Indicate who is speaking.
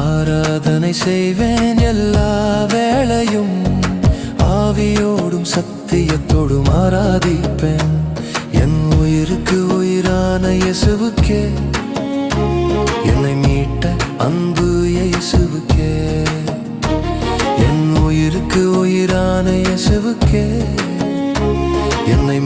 Speaker 1: ஆராதனை செய்வேன் எல்லா வேளையும், ஆவியோடும் சத்தியத்தோடும் ஆராதிப்பேன். என் உயிருக்கு உயிரான இயேசுவுக்கே, என்னை மீட்ட அன்பு இயேசுவுக்கே. என் உயிருக்கு உயிரான இயேசுவுக்கே, என்னை